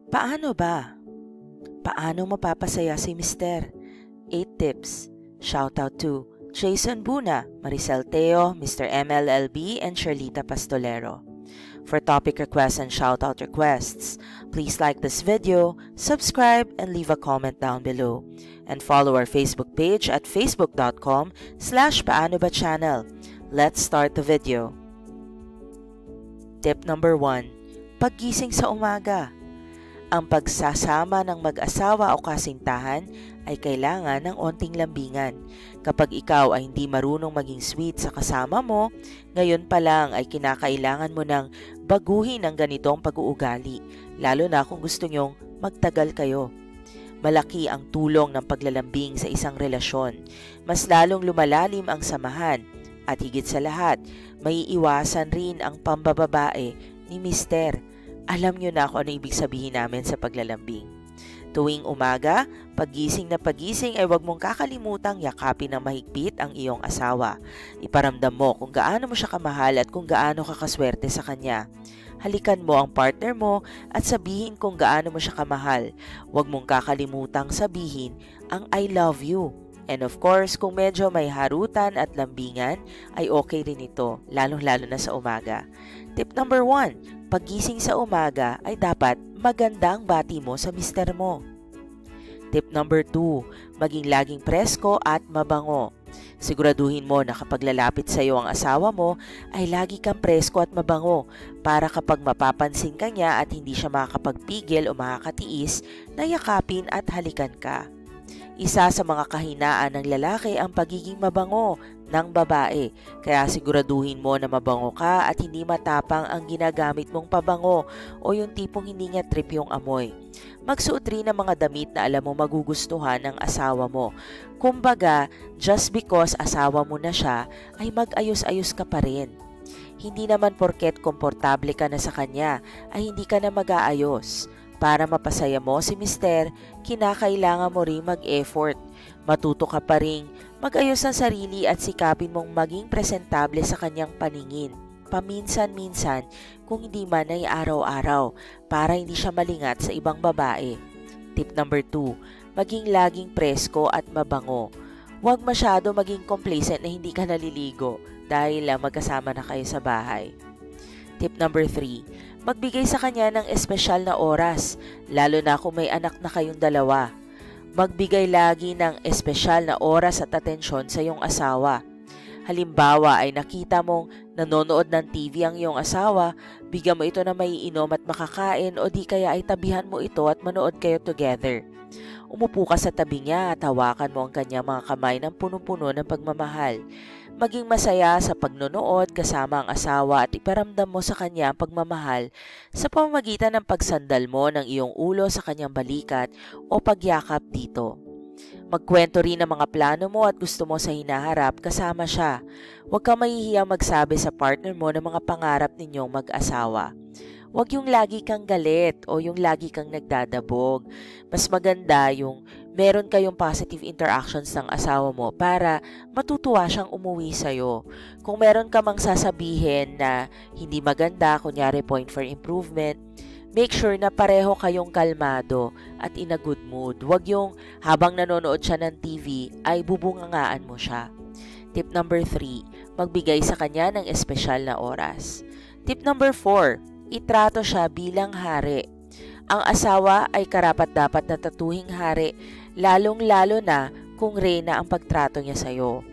Paano ba? Paano mapapasaya si Mister? 8 tips. Shoutout to Jason Buna, Maricel Teo, Mr. MLLB, and Charlita Pastolero. For topic requests and shoutout requests, please like this video, subscribe, and leave a comment down below. And follow our Facebook page at facebook.com/paanoba-channel. Let's start the video. Tip number 1. Paggising sa umaga. Ang pagsasama ng mag-asawa o kasintahan ay kailangan ng onting lambingan. Kapag ikaw ay hindi marunong maging sweet sa kasama mo, ngayon pa lang ay kinakailangan mo ng baguhin ang ganitong pag-uugali, lalo na kung gusto nyong magtagal kayo. Malaki ang tulong ng paglalambing sa isang relasyon. Mas lalong lumalalim ang samahan at higit sa lahat, may iwasan rin ang pambababae ni Mister. Alam nyo na kung ano ibig sabihin namin sa paglalambing. Tuwing umaga, pagising na pagising ay huwag mong kakalimutang yakapin ng mahigpit ang iyong asawa. Iparamdam mo kung gaano mo siya kamahal at kung gaano ka kaswerte sa kanya. Halikan mo ang partner mo at sabihin kung gaano mo siya kamahal. Huwag mong kakalimutang sabihin ang I love you. And of course, kung medyo may harutan at lambingan, ay okay rin ito, lalong-lalo na sa umaga. Tip number 1. Paggising sa umaga ay dapat magandang bati mo sa mister mo. Tip number 2. Maging laging presko at mabango. Siguraduhin mo na kapag lalapit sa iyo ang asawa mo, ay lagi kang presko at mabango para kapag mapapansin ka niya at hindi siya makakapagpigil o makakatiis, nayakapin at halikan ka. Isa sa mga kahinaan ng lalaki ang pagiging mabango ng babae. Kaya siguraduhin mo na mabango ka at hindi matapang ang ginagamit mong pabango o yung tipong hindi niya trip yung amoy. Magsuot rin ng mga damit na alam mo magugustuhan ng asawa mo. Kumbaga, just because asawa mo na siya, ay mag-ayos-ayos ka pa rin. Hindi naman porket komportable ka na sa kanya, ay hindi ka na mag-aayos. Para mapasaya mo si Mister, kinakailangan mo ring mag-effort. Matuto ka pa ring mag-ayos ng sarili at sikapin mong maging presentable sa kanyang paningin. Paminsan-minsan, kung hindi man ay araw-araw, para hindi siya malingat sa ibang babae. Tip number 2. Maging laging presko at mabango. Huwag masyado maging complacent na hindi ka naliligo dahil magkasama na kayo sa bahay. Tip number 3. Magbigay sa kanya ng espesyal na oras, lalo na kung may anak na kayong dalawa. Magbigay lagi ng espesyal na oras at atensyon sa iyong asawa. Halimbawa ay nakita mong nanonood ng TV ang iyong asawa, bigyan mo ito na maiinom at makakain o di kaya ay tabihan mo ito at manood kayo together. Umupo ka sa tabi niya at hawakan mo ang kanyang mga kamay ng punong-puno ng pagmamahal. Maging masaya sa pagnonood kasama ang asawa at iparamdam mo sa kanya ang pagmamahal sa pamamagitan ng pagsandal mo ng iyong ulo sa kanyang balikat o pagyakap dito. Magkwento rin ng mga plano mo at gusto mo sa hinaharap kasama siya. Huwag kang mahihiyang magsabi sa partner mo ng mga pangarap ninyong mag-asawa. Huwag yung lagi kang galit o yung lagi kang nagdadabog. Mas maganda yung meron kayong positive interactions ng asawa mo para matutuwa siyang umuwi sa'yo. Kung meron ka mang sasabihin na hindi maganda, kunyari point for improvement, make sure na pareho kayong kalmado at in a good mood. Huwag yung habang nanonood siya ng TV ay bubungangaan mo siya. Tip number 3, magbigay sa kanya ng espesyal na oras. Tip number 4, itrato siya bilang hari. Ang asawa ay karapat-dapat na tatuhing hari, lalong-lalo na kung reyna ang pagtrato niya sa'yo.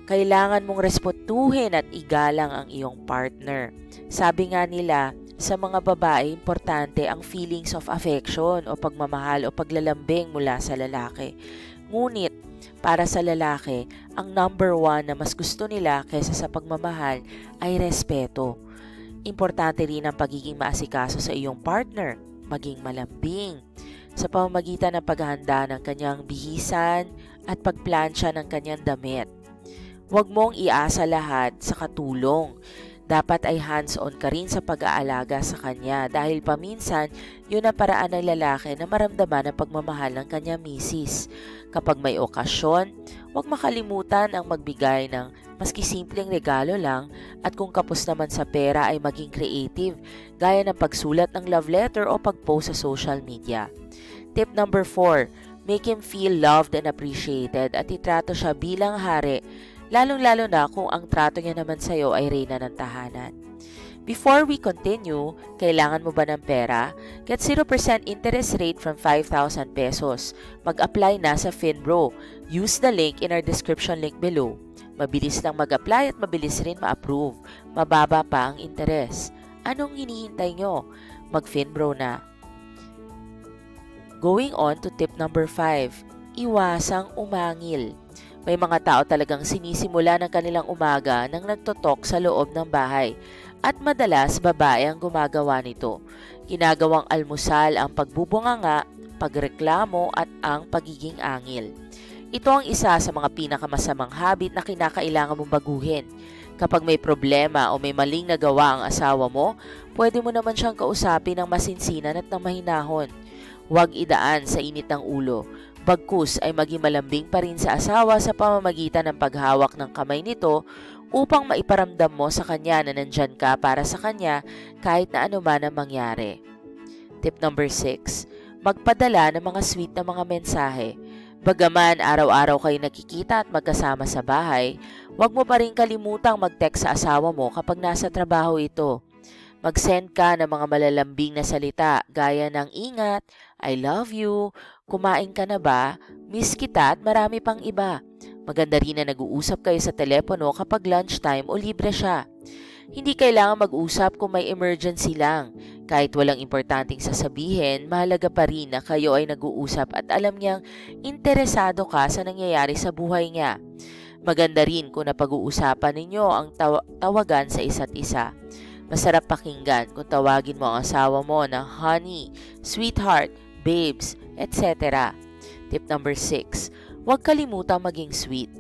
Kailangan mong respetuhin at igalang ang iyong partner. Sabi nga nila, sa mga babae, importante ang feelings of affection o pagmamahal o paglalambing mula sa lalaki. Ngunit, para sa lalaki, ang number 1 na mas gusto nila kaysa sa pagmamahal ay respeto. Importante rin ang pagiging maasikaso sa iyong partner, maging malambing, sa pamamagitan ng paghahanda ng kanyang bihisan at pagplansya ng kanyang damit. Huwag mong iasa lahat sa katulong. Dapat ay hands-on ka rin sa pag-aalaga sa kanya dahil paminsan yun ang paraan ng lalaki na maramdaman ang pagmamahal ng kanyang misis. Kapag may okasyon, huwag makalimutan ang magbigay ng maski simpleng regalo lang at kung kapos naman sa pera ay maging creative gaya ng pagsulat ng love letter o pag-post sa social media. Tip number 4, make him feel loved and appreciated at itrato siya bilang hari, lalong-lalo na kung ang trato niya naman sa'yo ay reyna ng tahanan. Before we continue, kailangan mo ba ng pera? Get 0% interest rate from 5,000 pesos. Mag-apply na sa Finbro. Use the link in our description link below. Mabilis lang mag-apply at mabilis rin ma-approve. Mababa pa ang interest. Anong hinihintay nyo? Mag-Finbro na. Going on to tip number 5, iwasang umangil. May mga tao talagang sinisimula ng kanilang umaga nang nagtotok sa loob ng bahay at madalas babae ang gumagawa nito. Ginagawang almusal ang pagbubunganga, pagreklamo at ang pagiging angil. Ito ang isa sa mga pinakamasamang habit na kinakailangan mong baguhin. Kapag may problema o may maling nagawa ang asawa mo, pwede mo naman siyang kausapin ng masinsinan at ng mahinahon. Huwag idaan sa init ng ulo. Bagkus ay maging malambing pa rin sa asawa sa pamamagitan ng paghawak ng kamay nito upang maiparamdam mo sa kanya na nandyan ka para sa kanya kahit na anuman ang mangyari. Tip number 6, magpadala ng mga sweet na mga mensahe. Bagaman araw-araw kayo nakikita at magkasama sa bahay, huwag mo pa rin kalimutang mag-text sa asawa mo kapag nasa trabaho ito. Mag-send ka ng mga malalambing na salita gaya ng ingat, I love you, kumain ka na ba, miss kita at marami pang iba. Maganda rin na nag-uusap kayo sa telepono kapag lunchtime o libre siya. Hindi kailangan mag-usap kung may emergency lang. Kahit walang importanteng sasabihin, mahalaga pa rin na kayo ay nag-uusap at alam niyang interesado ka sa nangyayari sa buhay niya. Maganda rin kung napag-uusapan ninyo ang tawagan sa isa't isa. Masarap pakinggan kung tawagin mo ang asawa mo ng honey, sweetheart, babes, etc. Tip number 6, huwag kalimutang maging sweet.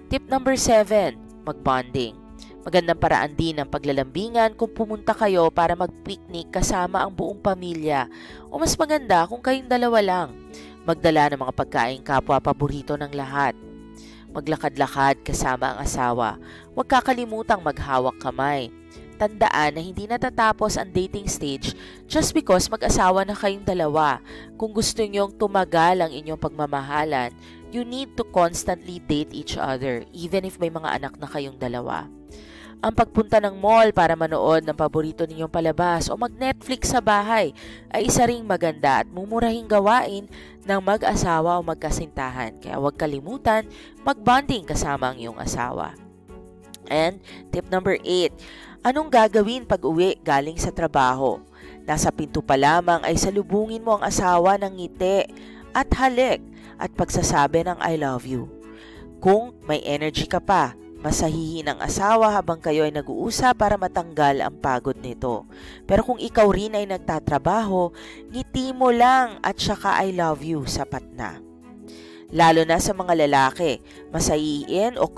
Tip number 7, mag-bonding. Magandang paraan din ang paglalambingan kung pumunta kayo para mag-picnic kasama ang buong pamilya. O mas maganda kung kayong dalawa lang. Magdala ng mga pagkain kapwa paborito ng lahat. Maglakad-lakad kasama ang asawa. Huwag kakalimutang maghawak kamay. Tandaan na hindi natatapos ang dating stage just because mag-asawa na kayong dalawa. Kung gusto nyong tumagal ang inyong pagmamahalan, you need to constantly date each other even if may mga anak na kayong dalawa. Ang pagpunta ng mall para manood ng paborito ninyong palabas o mag-Netflix sa bahay ay isa ring maganda at mumurahing gawain ng mag-asawa o magkasintahan. Kaya huwag kalimutan mag-bonding kasama ang iyong asawa. And tip number 8, anong gagawin pag uwi galing sa trabaho? Nasa pinto pa lamang ay salubungin mo ang asawa ng ngiti at halik at pagsasabi ng I love you. Kung may energy ka pa, masahihin ang asawa habang kayo ay nag-uusap para matanggal ang pagod nito. Pero kung ikaw rin ay nagtatrabaho, ngiti mo lang at saka I love you, sapat na. Lalo na sa mga lalaki, masahihin o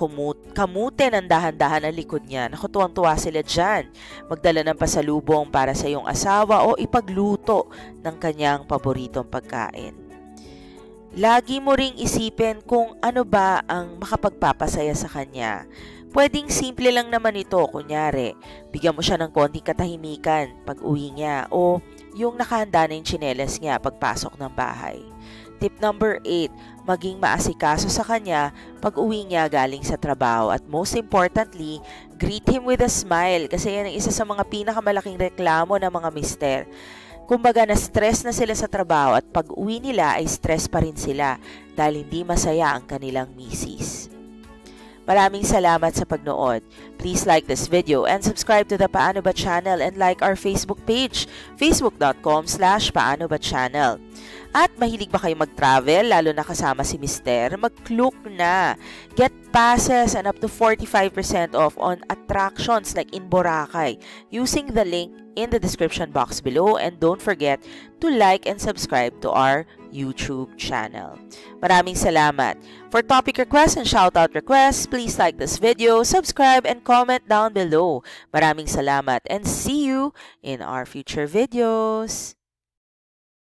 kamutin ang dahan-dahan ang likod niya. Naku, tuwang-tuwa sila dyan. Magdala ng pasalubong para sa iyong asawa o ipagluto ng kanyang paboritong pagkain. Lagi mo ring isipin kung ano ba ang makapagpapasaya sa kanya. Pwedeng simple lang naman ito, kunyari, bigyan mo siya ng konting katahimikan pag uwi niya o yung nakahanda na yung tsinelas niya pagpasok ng bahay. Tip number 8, maging maasikaso sa kanya pag uwi niya galing sa trabaho at most importantly, greet him with a smile kasi yan ang isa sa mga pinakamalaking reklamo ng mga mister. Kumbaga na-stress na sila sa trabaho at pag uwi nila ay stress pa rin sila dahil hindi masaya ang kanilang misis. Maraming salamat sa pagnood. Please like this video and subscribe to the Paano Ba channel and like our Facebook page, facebook.com/paanoba channel. At mahilig ba kayo mag-travel, lalo na kasama si Mister? Mag-Klook na! Get passes and up to 45% off on attractions like in Boracay using the link in the description box below, and don't forget to like and subscribe to our YouTube channel. Maraming salamat. For topic requests and shoutout requests, please like this video, subscribe, and comment down below. Maraming salamat and see you in our future videos.